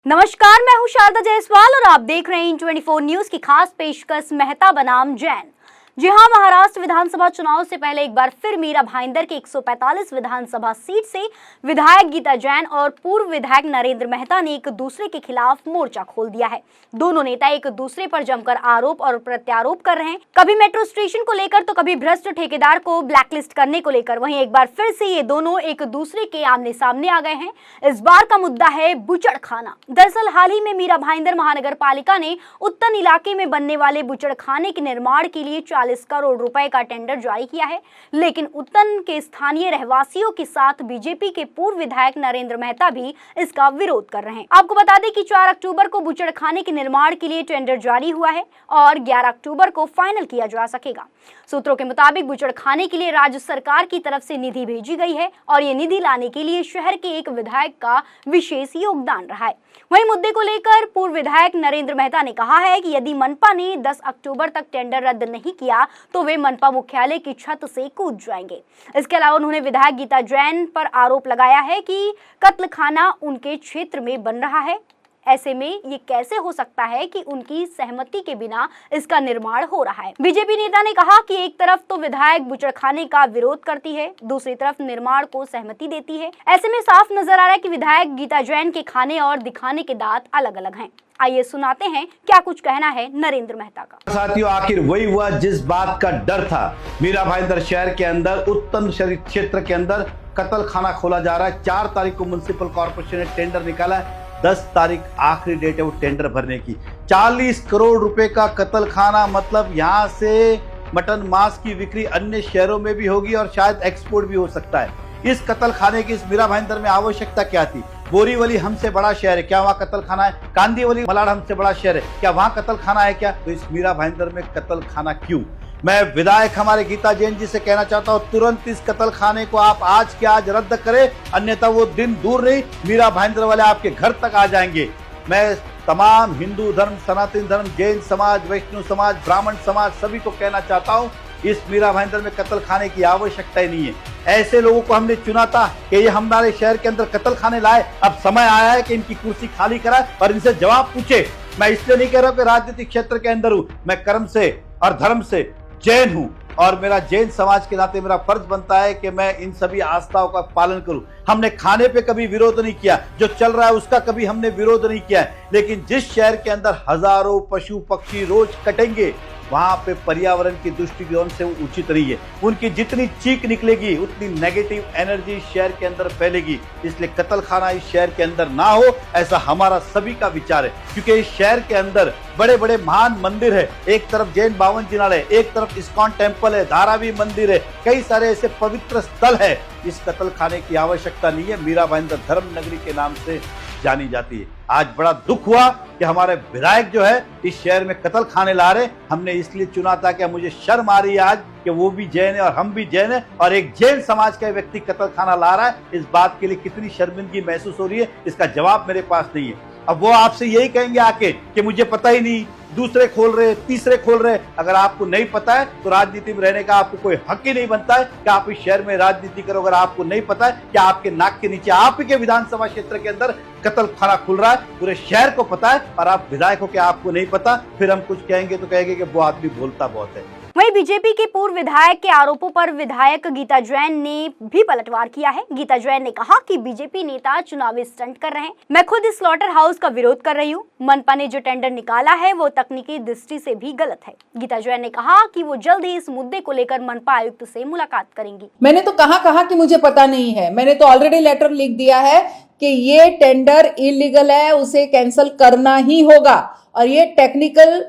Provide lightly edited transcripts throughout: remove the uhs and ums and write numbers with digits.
नमस्कार, मैं हूं शारदा जायसवाल और आप देख रहे हैं 24 न्यूज की खास पेशकश मेहता बनाम जैन। जी हां, महाराष्ट्र विधानसभा चुनाव से पहले एक बार फिर मीरा भाईंदर की 145 विधानसभा सीट से विधायक गीता जैन और पूर्व विधायक नरेंद्र मेहता ने एक दूसरे के खिलाफ मोर्चा खोल दिया है। दोनों नेता एक दूसरे पर जमकर आरोप और प्रत्यारोप कर रहे हैं, कभी मेट्रो स्टेशन को लेकर तो कभी भ्रष्ट ठेकेदार को ब्लैकलिस्ट करने को लेकर। वहीं एक बार फिर से ये दोनों एक दूसरे के आमने सामने आ गए हैं। इस बार का मुद्दा है बुचड़खाना। दरअसल हाल ही में मीरा भाईंदर महानगर पालिका ने उत्तन इलाके में बनने वाले बुचड़खाने के निर्माण के लिए 40 करोड़ रुपए का टेंडर जारी किया है, लेकिन उत्तन के स्थानीय रहवासियों के साथ बीजेपी के पूर्व विधायक नरेंद्र मेहता भी इसका विरोध कर रहे हैं। आपको बता दें कि 4 अक्टूबर को बुचड़खाने के निर्माण के लिए टेंडर जारी हुआ है और 11 अक्टूबर को फाइनल किया जा सकेगा। सूत्रों के मुताबिक बुचड़खाने के लिए राज्य सरकार की तरफ से निधि भेजी गई है और ये निधि लाने के लिए शहर के एक विधायक का विशेष योगदान रहा है। वहीं मुद्दे को लेकर पूर्व विधायक नरेंद्र मेहता ने कहा है कि यदि मनपा ने 10 अक्टूबर तक टेंडर रद्द नहीं किया तो वे मनपा मुख्यालय की छत से कूद जाएंगे। इसके अलावा उन्होंने विधायक गीता जैन पर आरोप लगाया है कि कत्लखाना उनके क्षेत्र में बन रहा है। ऐसे में ये कैसे हो सकता है कि उनकी सहमति के बिना इसका निर्माण हो रहा है। बीजेपी नेता ने कहा कि एक तरफ तो विधायक बुचड़खाने का विरोध करती है, दूसरी तरफ निर्माण को सहमति देती है। ऐसे में साफ नजर आ रहा है कि विधायक गीता जैन के खाने और दिखाने के दांत अलग अलग हैं। आइए सुनाते हैं क्या कुछ कहना है नरेंद्र मेहता का। साथियों, आखिर वही हुआ जिस बात का डर था। मीरा भाईंदर शहर के अंदर उत्तम क्षेत्र के अंदर कत्ल खाना खोला जा रहा है। 4 तारीख को म्युनिसिपल कॉर्पोरेशन ने टेंडर निकाला है। 10 तारीख आखिरी डेट है वो टेंडर भरने की। 40 करोड़ रुपए का कत्ल खाना, मतलब यहाँ से मटन मांस की बिक्री अन्य शहरों में भी होगी और शायद एक्सपोर्ट भी हो सकता है। इस कत्ल खाने की इस मीरा भाईंदर में आवश्यकता क्या थी? बोरीवली हमसे बड़ा शहर है, क्या वहाँ कत्ल खाना है? कांदीवली मलाड हमसे बड़ा शहर है, क्या वहाँ कत्ल खाना है क्या? तो इस मीरा भाईंदर में कत्ल खाना क्यों? मैं विधायक हमारे गीता जैन जी से कहना चाहता हूं, तुरंत इस कत्ल खाने को आप आज के आज रद्द करें, अन्यथा वो दिन दूर नहीं, मीरा भाईंदर वाले आपके घर तक आ जाएंगे। मैं तमाम हिंदू धर्म, सनातन धर्म, जैन समाज, वैष्णव समाज, ब्राह्मण समाज सभी को कहना चाहता हूं, इस मीरा भाईंदर में कत्ल खाने की आवश्यकता ही नहीं है। ऐसे लोगों को हमने चुना था कि ये हमारे शहर के अंदर कत्ल खाने लाए। अब समय आया है कि इनकी कुर्सी खाली कराए और इनसे जवाब पूछे। मैं इसलिए नहीं कह रहा हूं कि राजनीतिक क्षेत्र के अंदर हूं, मैं कर्म से और धर्म से जैन हूं और मेरा जैन समाज के नाते मेरा फर्ज बनता है कि मैं इन सभी आस्थाओं का पालन करूं। हमने खाने पे कभी विरोध नहीं किया, जो चल रहा है उसका कभी हमने विरोध नहीं किया है, लेकिन जिस शहर के अंदर हजारों पशु पक्षी रोज कटेंगे वहां पे पर्यावरण की दृष्टिकोण से वो उचित नहीं है। उनकी जितनी चीख निकलेगी उतनी नेगेटिव एनर्जी शहर के अंदर फैलेगी। इसलिए कत्ल खाना इस शहर के अंदर ना हो, ऐसा हमारा सभी का विचार है। क्योंकि इस शहर के अंदर बड़े बड़े महान मंदिर है, एक तरफ जैन बावन जिनालय है, एक तरफ इस्कॉन टेम्पल है, धारावी मंदिर है, कई सारे ऐसे पवित्र स्थल है। इस कत्ल खाने की आवश्यकता नहीं है। मीरा भाईंदर धर्म नगरी के नाम से जानी जाती है। आज बड़ा दुख हुआ कि हमारे विधायक जो है इस शहर में कत्ल खाने ला रहे। हमने इसलिए चुना था कि मुझे शर्म आ रही है आज कि वो भी जैन है और हम भी जैन है और एक जैन समाज का व्यक्ति कत्ल खाना ला रहा है। इस बात के लिए कितनी शर्मिंदगी महसूस हो रही है, इसका जवाब मेरे पास नहीं है। अब वो आपसे यही कहेंगे आके कि मुझे पता ही नहीं, दूसरे खोल रहे, तीसरे खोल रहे। अगर आपको नहीं पता है तो राजनीति में रहने का आपको कोई हक ही नहीं बनता है कि आप इस शहर में राजनीति करो। अगर आपको नहीं पता है कि आपके नाक के नीचे आप ही के विधानसभा क्षेत्र के अंदर कत्ल खाना खुल रहा है, पूरे शहर को पता है और आप विधायक हो कि आपको नहीं पता, फिर हम कुछ कहेंगे तो कहेंगे कि वो आदमी बोलता बहुत है। वहीं बीजेपी के पूर्व विधायक के आरोपों पर विधायक गीता जैन ने भी पलटवार किया है। गीता जैन ने कहा कि बीजेपी नेता चुनावी स्टंट कर रहे हैं। मैं खुद इस स्लॉटर हाउस का विरोध कर रही हूँ। मनपा ने जो टेंडर निकाला है वो तकनीकी दृष्टि से भी गलत है। गीता जैन ने कहा कि वो जल्द ही इस मुद्दे को लेकर मनपा आयुक्त से मुलाकात करेंगी। मैंने तो कहा कि मुझे पता नहीं है। मैंने तो ऑलरेडी लेटर लिख दिया है कि ये टेंडर इलीगल है, उसे कैंसिल करना ही होगा। और ये टेक्निकल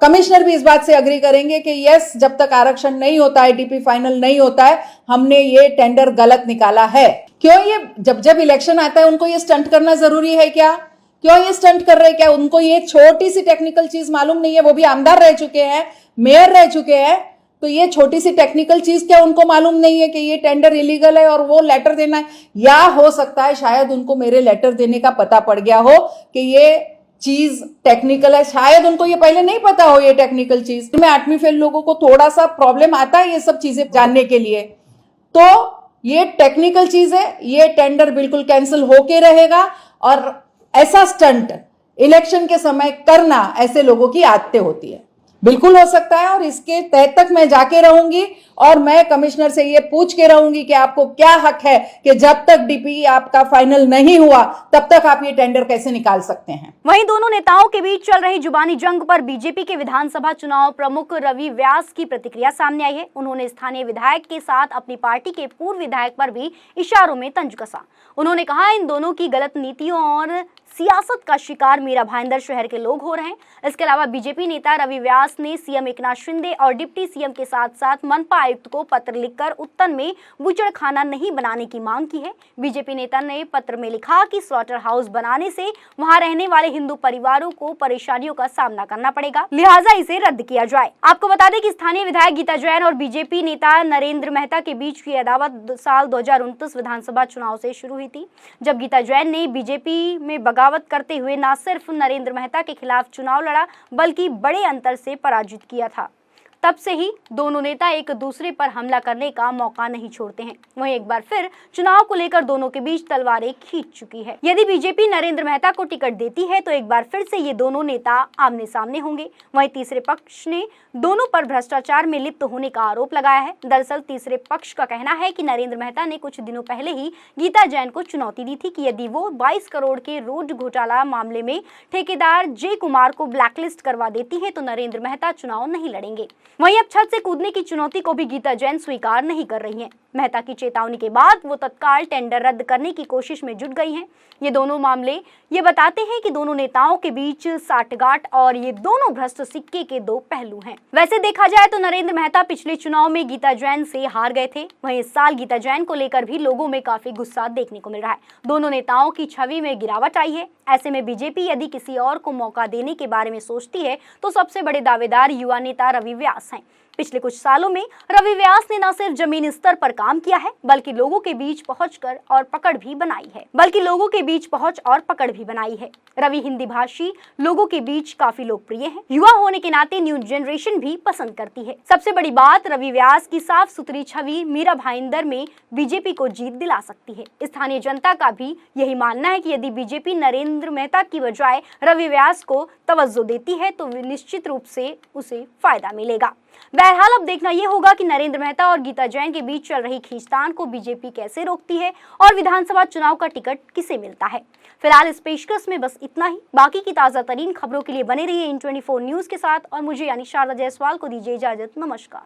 कमिश्नर भी इस बात से अग्री करेंगे कि यस, जब तक आरक्षण नहीं होता है, डीपी फाइनल नहीं होता है, हमने ये टेंडर गलत निकाला है। क्यों ये जब इलेक्शन आता है उनको ये स्टंट करना जरूरी है क्या? क्यों ये स्टंट कर रहे हैं? क्या उनको ये छोटी सी टेक्निकल चीज मालूम नहीं है? वो भी आमदार रह चुके हैं, मेयर रह चुके हैं, तो ये छोटी सी टेक्निकल चीज क्या उनको मालूम नहीं है कि ये टेंडर इलीगल है और वो लेटर देना है? या हो सकता है शायद उनको मेरे लेटर देने का पता पड़ गया हो कि ये चीज टेक्निकल है, शायद उनको ये पहले नहीं पता हो ये टेक्निकल चीज। में 8वीं फेल लोगों को थोड़ा सा प्रॉब्लम आता है ये सब चीजें जानने के लिए। तो ये टेक्निकल चीज है, ये टेंडर बिल्कुल कैंसिल होके रहेगा और ऐसा स्टंट इलेक्शन के समय करना ऐसे लोगों की आदतें होती है। बिल्कुल हो सकता है और इसके तह तक मैं जाके रहूंगी और मैं कमिश्नर से ये पूछ के रहूंगी कि आपको क्या हक है कि जब तक डीपी आपका फाइनल नहीं हुआ तब तक आप ये टेंडर कैसे निकाल सकते हैं। वहीं दोनों नेताओं के बीच चल रही जुबानी जंग पर बीजेपी के विधानसभा चुनाव प्रमुख रवि व्यास की प्रतिक्रिया सामने आई है। उन्होंने स्थानीय विधायक के साथ अपनी पार्टी के पूर्व विधायक पर भी इशारों में तंज कसा। उन्होंने कहा, इन दोनों की गलत नीतियों और सियासत का शिकार मीरा भाईंदर शहर के लोग हो रहे हैं। इसके अलावा बीजेपी नेता रवि व्यास ने सीएम एकनाथ शिंदे और डिप्टी सीएम के साथ साथ मनपा आयुक्त को पत्र लिखकर उत्तन में बूचड़खाना नहीं बनाने की मांग की है। बीजेपी नेता ने पत्र में लिखा कि स्लॉटर हाउस बनाने से वहां रहने वाले हिंदू परिवारों को परेशानियों का सामना करना पड़ेगा, लिहाजा इसे रद्द किया जाए। आपको बता दें कि स्थानीय विधायक गीता जैन और बीजेपी नेता नरेंद्र मेहता के बीच की अदावत साल 2029 विधानसभा चुनाव से शुरू हुई थी, जब गीता जैन ने बीजेपी में बगावत करते हुए न सिर्फ नरेंद्र मेहता के खिलाफ चुनाव लड़ा बल्कि बड़े अंतर से पराजित किया था। तब से ही दोनों नेता एक दूसरे पर हमला करने का मौका नहीं छोड़ते हैं। वहीं एक बार फिर चुनाव को लेकर दोनों के बीच तलवारें खींच चुकी है। यदि बीजेपी नरेंद्र मेहता को टिकट देती है तो एक बार फिर से ये दोनों नेता आमने सामने होंगे। वहीं तीसरे पक्ष ने दोनों पर भ्रष्टाचार में लिप्त होने का आरोप लगाया है। दरअसल तीसरे पक्ष का कहना है कि नरेंद्र मेहता ने कुछ दिनों पहले ही गीता जैन को चुनौती दी थी कि यदि वो 22 करोड़ के रोड घोटाला मामले में ठेकेदार जय कुमार को ब्लैकलिस्ट करवा देती है तो नरेंद्र मेहता चुनाव नहीं लड़ेंगे। वहीं अब छत से कूदने की चुनौती को भी गीता जैन स्वीकार नहीं कर रही हैं। मेहता की चेतावनी के बाद वो तत्काल टेंडर रद्द करने की कोशिश में जुट गई हैं। ये दोनों मामले ये बताते हैं कि दोनों नेताओं के बीच साठगांठ और ये दोनों भ्रष्ट सिक्के के दो पहलू हैं। वैसे देखा जाए तो नरेंद्र मेहता पिछले चुनाव में गीता जैन से हार गए थे। वहीं इस साल गीता जैन को लेकर भी लोगों में काफी गुस्सा देखने को मिल रहा है। दोनों नेताओं की छवि में गिरावट आई है। ऐसे में बीजेपी यदि किसी और को मौका देने के बारे में सोचती है तो सबसे बड़े दावेदार युवा नेता रवि व्यास हैं। पिछले कुछ सालों में रवि व्यास ने न सिर्फ जमीनी स्तर पर काम किया है बल्कि लोगों के बीच पहुंच और पकड़ भी बनाई है। रवि हिंदी भाषी लोगों के बीच काफी लोकप्रिय हैं। युवा होने के नाते न्यू जनरेशन भी पसंद करती है। सबसे बड़ी बात, रवि व्यास की साफ सुथरी छवि मीरा भाईंदर में बीजेपी को जीत दिला सकती है। स्थानीय जनता का भी यही मानना है कि यदि बीजेपी नरेंद्र मेहता की बजाय रवि व्यास को तवज्जो देती है तो निश्चित रूप से उसे फायदा मिलेगा। बहरहाल अब देखना यह होगा कि नरेंद्र मेहता और गीता जैन के बीच चल रही खींचतान को बीजेपी कैसे रोकती है और विधानसभा चुनाव का टिकट किसे मिलता है। फिलहाल इस पेशकश में बस इतना ही। बाकी की ताजा तरीन खबरों के लिए बने रहिए इन 24 न्यूज के साथ और मुझे यानी शारदा जायसवाल को दीजिए इजाजत। नमस्कार।